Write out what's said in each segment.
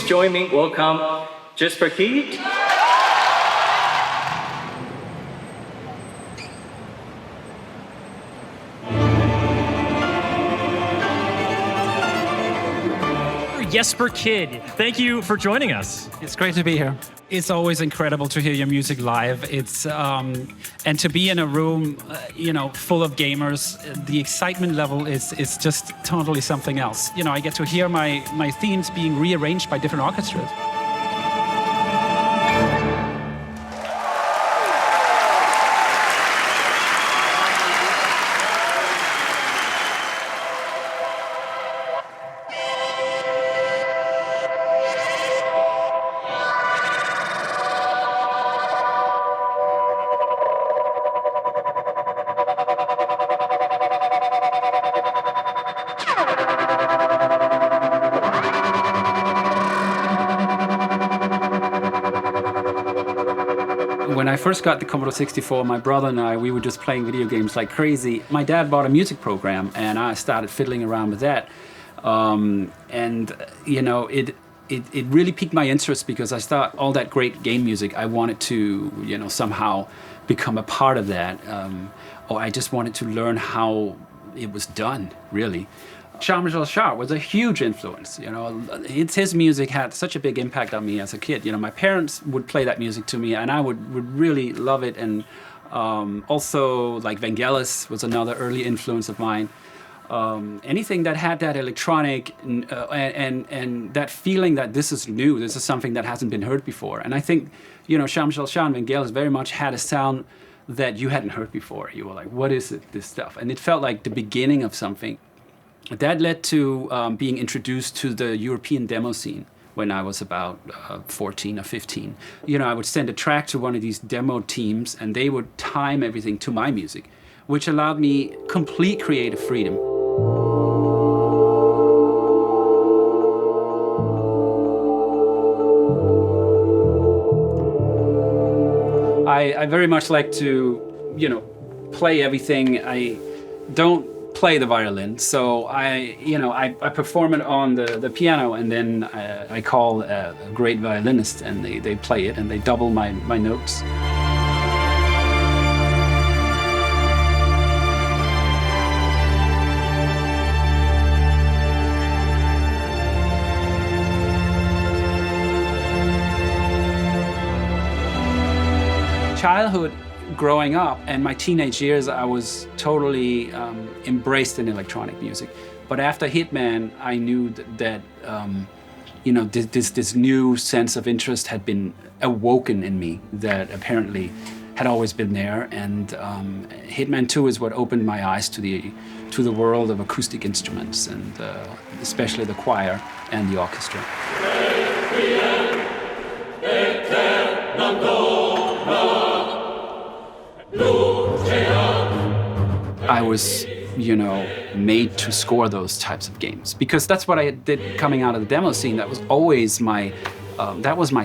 join me welcome Jesper Kyd. Jesper Kyd, thank you for joining us. It's great to be here. It's always incredible to hear your music live. It's and to be in a room, full of gamers. The excitement level is just totally something else. I get to hear my themes being rearranged by different orchestras. When I first got the Commodore 64, my brother and I, we were just playing video games like crazy. My dad bought a music program, and I started fiddling around with that. It really piqued my interest because I thought all that great game music, I wanted to, somehow become a part of that. Or I just wanted to learn how it was done, really. Jean-Michel Jarre was a huge influence. His music had such a big impact on me as a kid. My parents would play that music to me, and I would really love it. And also, like Vangelis was another early influence of mine. Anything that had that electronic and that feeling that this is new, this is something that hasn't been heard before. And I think, Jean-Michel Jarre and Vangelis very much had a sound that you hadn't heard before. You were like, what is it, this stuff? And it felt like the beginning of something. That led to being introduced to the European demo scene when I was about 14 or 15. I would send a track to one of these demo teams, and they would time everything to my music, which allowed me complete creative freedom. I very much like to, play everything. I don't play the violin, so I perform it on the piano, and then I call a great violinist, and they play it, and they double my notes. Childhood, growing up, and my teenage years, I was totally embraced in electronic music. But after Hitman, I knew that this new sense of interest had been awoken in me that apparently had always been there. And Hitman 2 is what opened my eyes to the world of acoustic instruments, and especially the choir and the orchestra. I was, made to score those types of games because that's what I did coming out of the demo scene. That was always my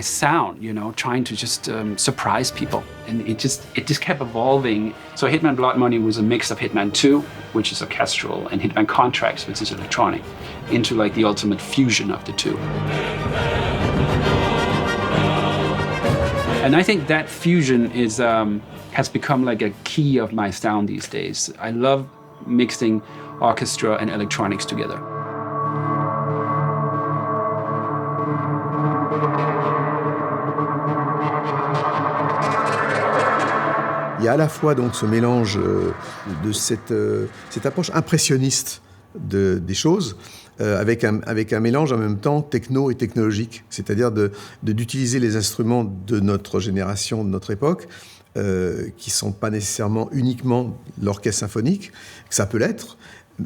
sound, trying to just surprise people, and it just kept evolving. So Hitman Blood Money was a mix of Hitman 2, which is orchestral, and Hitman Contracts, which is electronic, into like the ultimate fusion of the two. And I think that fusion has become like a key of my sound these days. I love mixing orchestra and electronics together. Il y a à la fois donc ce mélange de cette approche impressionniste des choses, avec un mélange en même temps techno et technologique, c'est-à-dire d'utiliser les instruments de notre génération, de notre époque, qui ne sont pas nécessairement uniquement l'orchestre symphonique, que ça peut l'être,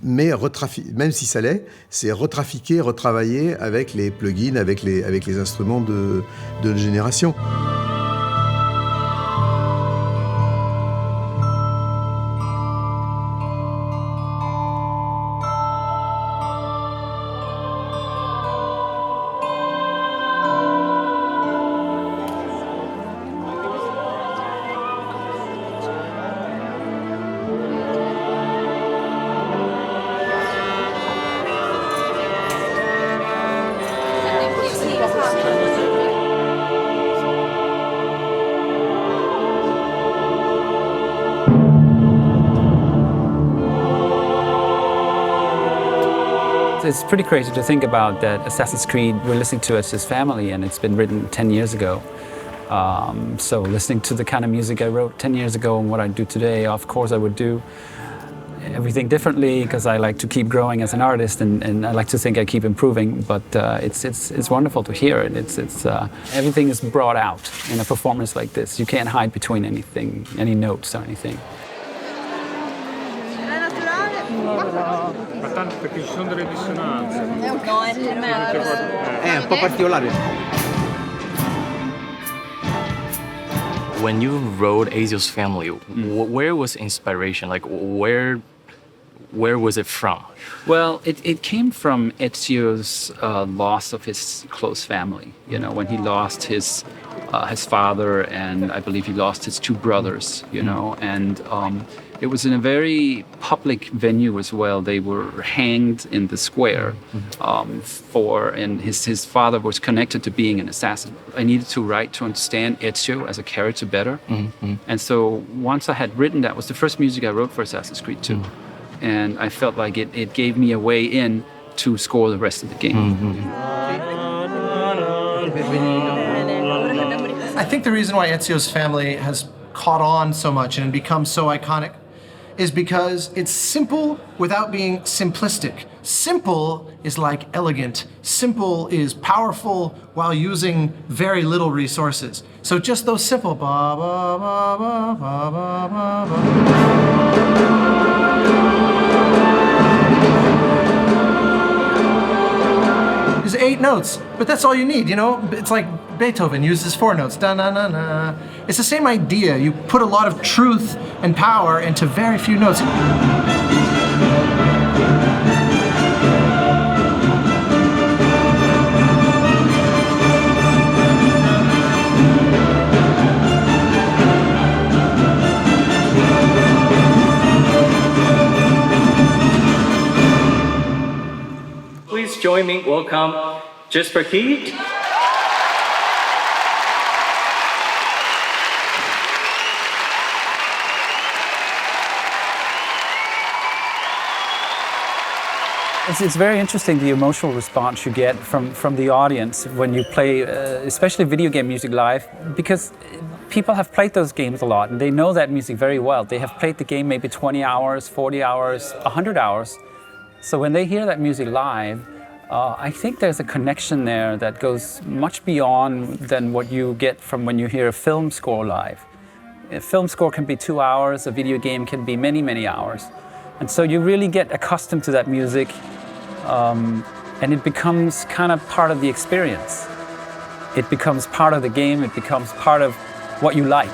mais même si ça l'est, c'est retrafiquer, retravailler avec les plugins, avec les instruments de notre génération. it's pretty crazy to think about that Assassin's Creed we're listening to as his family, and it's been written 10 years ago. So listening to the kind of music I wrote 10 years ago and what I do today, of course I would do everything differently because I like to keep growing as an artist, and I like to think I keep improving. But it's wonderful to hear it. Everything is brought out in a performance like this. You can't hide between anything, any notes or anything. Perché ci sono delle dissonanze. È un po' particolare. When you wrote Ezio's Family, where was inspiration? Like, where was it from? Well, it came from Ezio's loss of his close family. You know, when he lost his father, and I believe he lost his two brothers. You know, and it was in a very public venue as well. They were hanged in the square and his father was connected to being an assassin. I needed to write to understand Ezio as a character better. And so once I had written that, was the first music I wrote for Assassin's Creed 2. And I felt like it gave me a way in to score the rest of the game. I think the reason why Ezio's Family has caught on so much and become so iconic is because it's simple without being simplistic. Simple is like elegant. Simple is powerful while using very little resources. So just those simple ba ba ba ba ba ba ba ba. There's 8 notes, but that's all you need, you know? It's like Beethoven uses 4 notes, da-na-na-na. It's the same idea. You put a lot of truth and power into very few notes. Please join me, welcome Jesper Kyd. It's very interesting the emotional response you get from the audience when you play, especially video game music live, because people have played those games a lot and they know that music very well. They have played the game maybe 20 hours, 40 hours, 100 hours. So when they hear that music live, I think there's a connection there that goes much beyond than what you get from when you hear a film score live. A film score can be 2 hours, a video game can be many, many hours. And so you really get accustomed to that music, and it becomes kind of part of the experience. It becomes part of the game, it becomes part of what you like.